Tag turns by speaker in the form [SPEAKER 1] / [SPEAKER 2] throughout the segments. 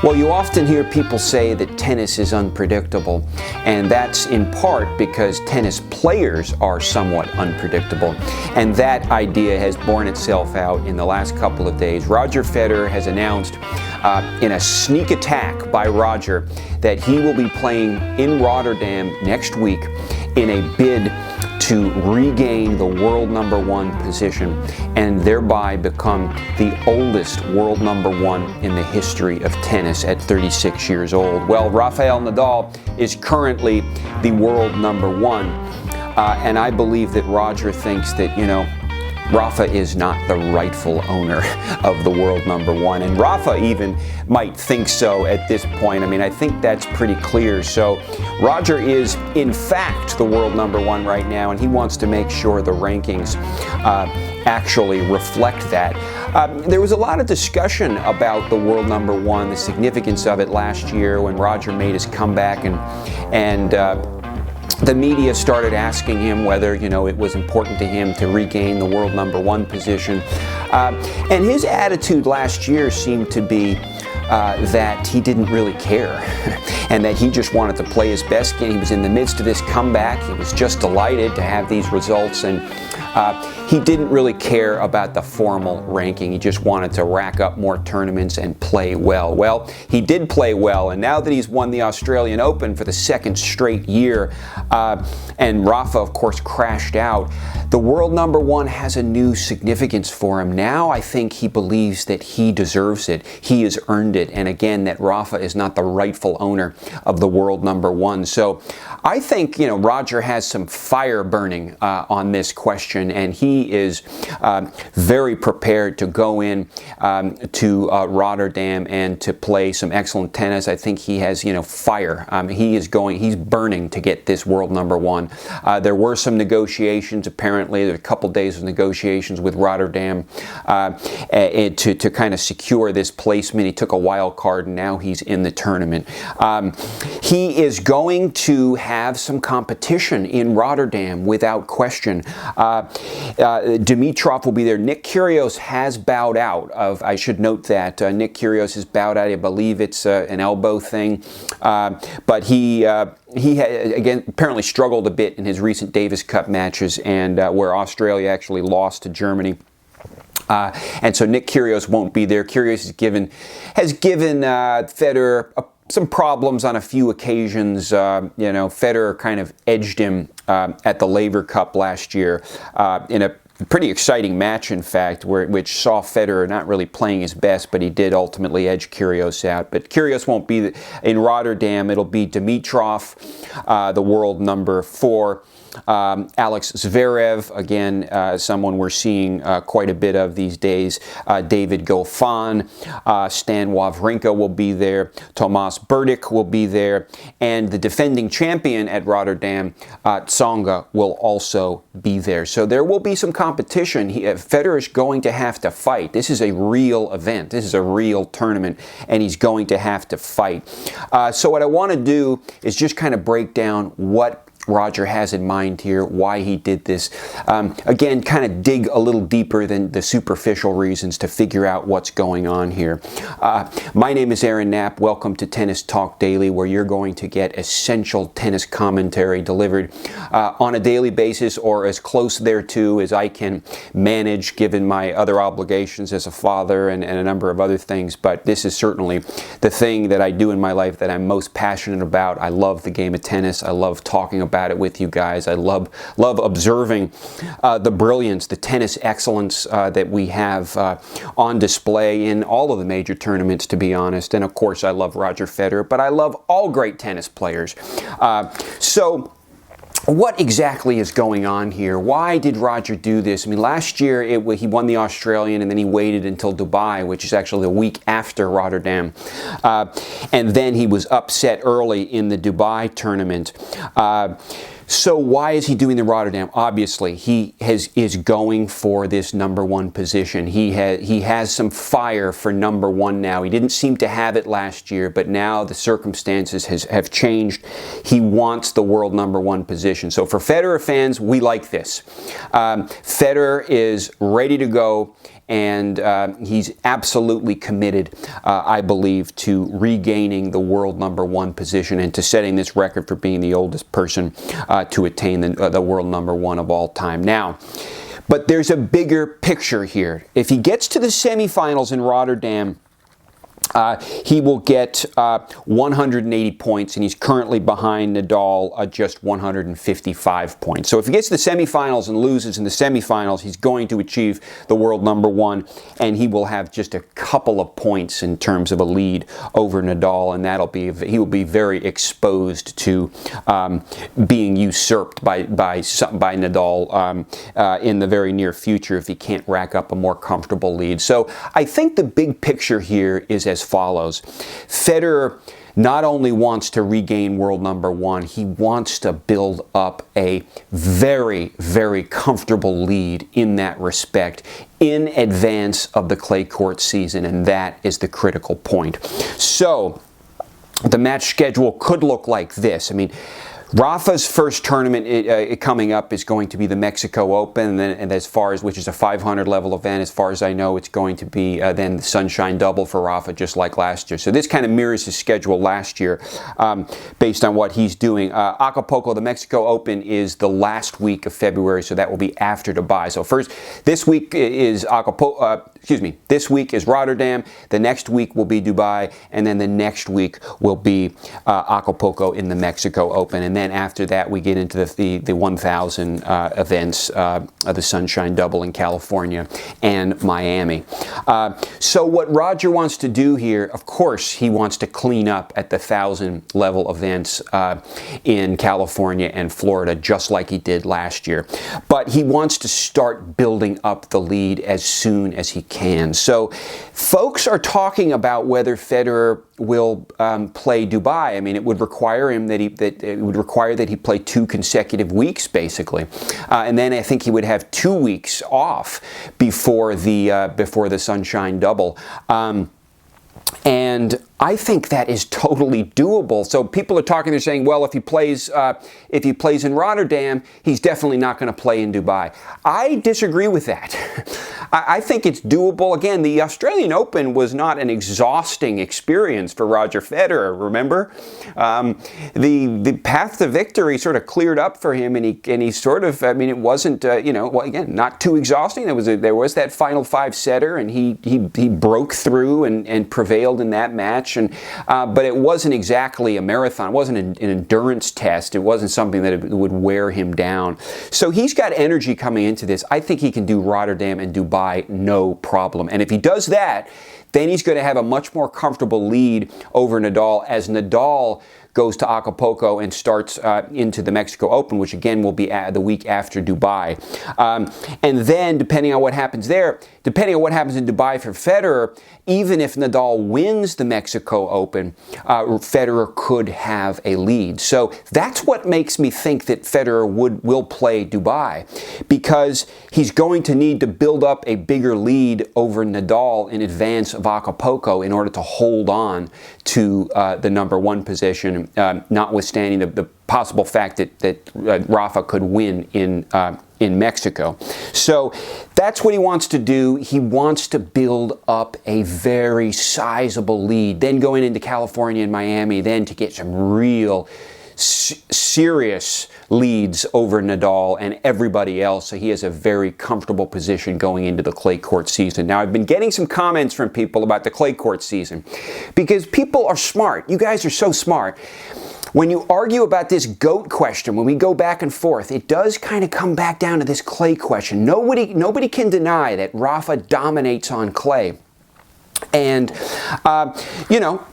[SPEAKER 1] Well, you often hear people say that tennis is unpredictable, and that's in part because tennis players are somewhat unpredictable, and that idea has borne itself out in the last couple of days. Roger Federer has announced in a sneak attack by Roger that he will be playing in Rotterdam next week in a bid to regain the world #1 position and thereby become the oldest world #1 in the history of tennis at 36 years old. Well, Rafael Nadal is currently the world #1, and I believe that Roger thinks that, Rafa is not the rightful owner of the world #1, and Rafa even might think so at this point. I mean, I think that's pretty clear. So Roger is in fact the world #1 right now, and he wants to make sure the rankings actually reflect that. There was a lot of discussion about the world #1, the significance of it last year when Roger made his comeback, and the media started asking him whether, it was important to him to regain the world #1 position. And his attitude last year seemed to be that he didn't really care and that he just wanted to play his best game. He was in the midst of this comeback. He was just delighted to have these results, and he didn't really care about the formal ranking. He just wanted to rack up more tournaments and play well. Well, he did play well, and now that he's won the Australian Open for the second straight year, and Rafa, of course, crashed out, the world #1 has a new significance for him. Now I think he believes that he deserves it. He has earned it. And again, that Rafa is not the rightful owner of the world #1. So I think, Roger has some fire burning on this question, and he is very prepared to go in to Rotterdam and to play some excellent tennis. I think he has, fire. He's burning to get this world #1. There were some negotiations, apparently. There were a couple days of negotiations with Rotterdam to kind of secure this placement. He took a wild card, and now he's in the tournament. He is going to have some competition in Rotterdam without question. Dimitrov will be there. Nick Kyrgios has bowed out. I should note that Nick Kyrgios has bowed out. I believe it's an elbow thing, but he again apparently struggled a bit in his recent Davis Cup matches, and where Australia actually lost to Germany. And so Nick Kyrgios won't be there. Kyrgios has given Federer some problems on a few occasions. Federer kind of edged him at the Laver Cup last year in a pretty exciting match, in fact, which saw Federer not really playing his best, but he did ultimately edge Kyrgios out. But Kyrgios won't be in Rotterdam. It'll be Dimitrov, the world #4. Alex Zverev, again, someone we're seeing quite a bit of these days. David Goffin, Stan Wawrinka will be there. Tomas Berdych will be there. And the defending champion at Rotterdam, Tsonga, will also be there. So there will be some competition. Federer is going to have to fight. This is a real event. This is a real tournament, and he's going to have to fight. So what I want to do is just kind of break down what Roger has in mind here, why he did this. Again, kind of dig a little deeper than the superficial reasons to figure out what's going on here. My name is Aaron Knapp. Welcome to Tennis Talk Daily, where you're going to get essential tennis commentary delivered on a daily basis, or as close thereto as I can manage given my other obligations as a father and a number of other things. But this is certainly the thing that I do in my life that I'm most passionate about. I love the game of tennis. I love talking about it with you guys. I love observing the brilliance, the tennis excellence that we have on display in all of the major tournaments, to be honest. And of course, I love Roger Federer, but I love all great tennis players. So what exactly is going on here? Why did Roger do this? I mean, last year he won the Australian, and then he waited until Dubai, which is actually the week after Rotterdam. And then he was upset early in the Dubai tournament. So why is he doing the Rotterdam? Obviously, he is going for this #1 position. He has some fire for #1 now. He didn't seem to have it last year, but now the circumstances have changed. He wants the world #1 position. So for Federer fans, we like this. Federer is ready to go, and he's absolutely committed, I believe, to regaining the world #1 position and to setting this record for being the oldest person to attain the world #1 of all time. Now, but there's a bigger picture here. If he gets to the semifinals in Rotterdam, he will get 180 points, and he's currently behind Nadal just 155 points. So if he gets to the semifinals and loses in the semifinals, he's going to achieve the world #1, and he will have just a couple of points in terms of a lead over Nadal, and he will be very exposed to being usurped by Nadal in the very near future if he can't rack up a more comfortable lead. So I think the big picture here is as follows. Federer not only wants to regain world #1, he wants to build up a very, very comfortable lead in that respect in advance of the clay court season, and that is the critical point. So the match schedule could look like this. I mean, Rafa's first tournament coming up is going to be the Mexico Open, and as far as, which is a 500 level event, as far as I know, it's going to be then the Sunshine Double for Rafa, just like last year. So this kind of mirrors his schedule last year, based on what he's doing. Acapulco, the Mexico Open, is the last week of February, so that will be after Dubai. So first, this week is this week is Rotterdam. The next week will be Dubai, and then the next week will be Acapulco in the Mexico Open. And then after that, we get into the 1,000 events, the Sunshine Double in California and Miami. So what Roger wants to do here, of course, he wants to clean up at the 1,000 level events in California and Florida, just like he did last year. But he wants to start building up the lead as soon as he can. So folks are talking about whether Federer will play Dubai. I mean, it would require him that he play 2 consecutive weeks, basically, and then I think he would have 2 weeks off before the Sunshine Double. And I think that is totally doable. So people are talking, they're saying, well, if he plays in Rotterdam, he's definitely not going to play in Dubai. I disagree with that. I think it's doable. Again, the Australian Open was not an exhausting experience for Roger Federer, remember? The path to victory sort of cleared up for him, and he sort of, I mean, it wasn't, well, again, not too exhausting. There was that final 5-setter, and he broke through and prevailed in that match. But it wasn't exactly a marathon. It wasn't an endurance test. It wasn't something that would wear him down. So he's got energy coming into this. I think he can do Rotterdam and Dubai no problem. And if he does that, then he's going to have a much more comfortable lead over Nadal, as Nadal goes to Acapulco and starts into the Mexico Open, which again will be the week after Dubai. And then, depending on what happens there, depending on what happens in Dubai for Federer, even if Nadal wins the Mexico Open, Federer could have a lead. So that's what makes me think that Federer will play Dubai, because he's going to need to build up a bigger lead over Nadal in advance of Acapulco in order to hold on to the #1 position, notwithstanding the possible fact that Rafa could win in Mexico. So that's what he wants to do. He wants to build up a very sizable lead, then going into California and Miami, then to get some real serious leads over Nadal and everybody else, so he has a very comfortable position going into the clay court season. Now, I've been getting some comments from people about the clay court season, because people are smart. You guys are so smart. When you argue about this GOAT question, when we go back and forth, it does kind of come back down to this clay question. Nobody can deny that Rafa dominates on clay. And,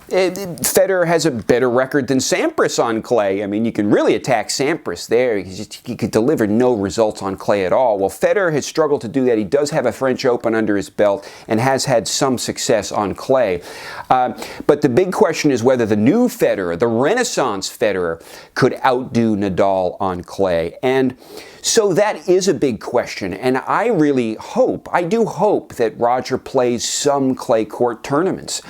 [SPEAKER 1] Federer has a better record than Sampras on clay. I mean, you can really attack Sampras there. He could deliver no results on clay at all. Well, Federer has struggled to do that. He does have a French Open under his belt and has had some success on clay. But the big question is whether the new Federer, the Renaissance Federer, could outdo Nadal on clay. And So that is a big question, and I do hope that Roger plays some clay court tournaments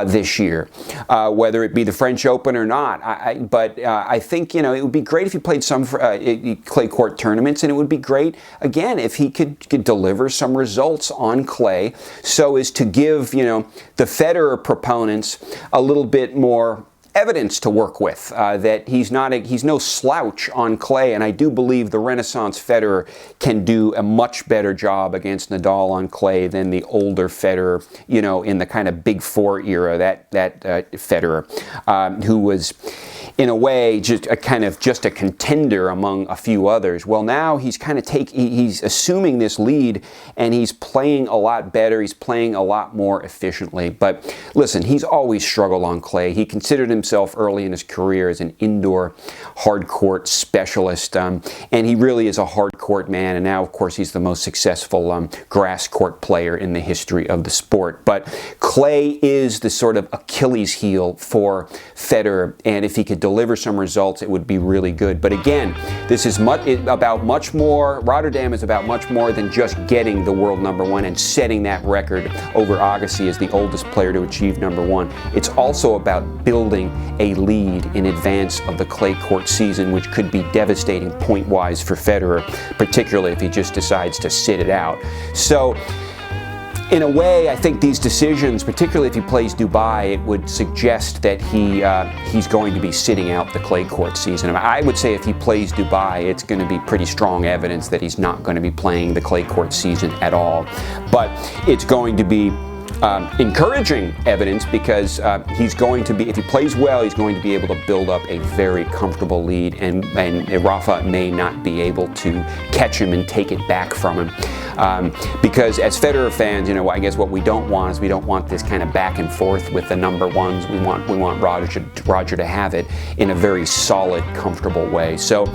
[SPEAKER 1] this year, whether it be the French Open or not. But I think, it would be great if he played some clay court tournaments, and it would be great, again, if he could deliver some results on clay so as to give, the Federer proponents a little bit more evidence to work with, that he's no slouch on clay, and I do believe the Renaissance Federer can do a much better job against Nadal on clay than the older Federer, in the kind of Big Four era, that Federer, who was, in a way, just a contender among a few others. Well, now he's he's assuming this lead, and he's playing a lot better. He's playing a lot more efficiently. But listen, he's always struggled on clay. He considered himself early in his career as an indoor hard court specialist, and he really is a hard court man. And now, of course, he's the most successful grass court player in the history of the sport. But clay is the sort of Achilles heel for Federer, and if he could deliver some results, it would be really good. But again, this is about much more. Rotterdam is about much more than just getting the world #1 and setting that record over Agassi as the oldest player to achieve #1. It's also about building a lead in advance of the clay court season, which could be devastating point-wise for Federer, particularly if he just decides to sit it out. So, in a way, I think these decisions, particularly if he plays Dubai, it would suggest that he's going to be sitting out the clay court season. I would say if he plays Dubai, it's going to be pretty strong evidence that he's not going to be playing the clay court season at all. But it's going to be encouraging evidence, because he's going to be, if he plays well, he's going to be able to build up a very comfortable lead, and Rafa may not be able to catch him and take it back from him. Because as Federer fans, I guess what we don't want is we don't want this kind of back and forth with the #1s. We want Roger to have it in a very solid, comfortable way. So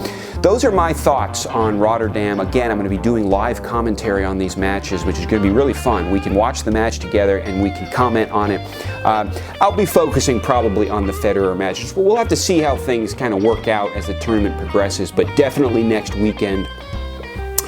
[SPEAKER 1] those are my thoughts on Rotterdam. Again, I'm going to be doing live commentary on these matches, which is going to be really fun. We can watch the match together and we can comment on it. I'll be focusing probably on the Federer matches. We'll have to see how things kind of work out as the tournament progresses, but definitely next weekend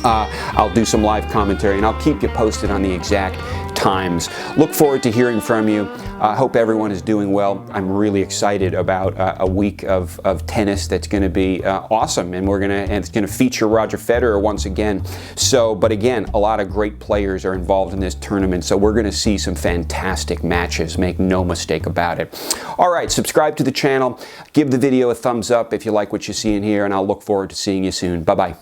[SPEAKER 1] I'll do some live commentary, and I'll keep you posted on the exact times. Look forward to hearing from you. I hope everyone is doing well. I'm really excited about a week of tennis that's going to be awesome, and it's going to feature Roger Federer once again. So, but again, a lot of great players are involved in this tournament, so we're going to see some fantastic matches. Make no mistake about it. All right, subscribe to the channel. Give the video a thumbs up if you like what you see in here, and I'll look forward to seeing you soon. Bye-bye.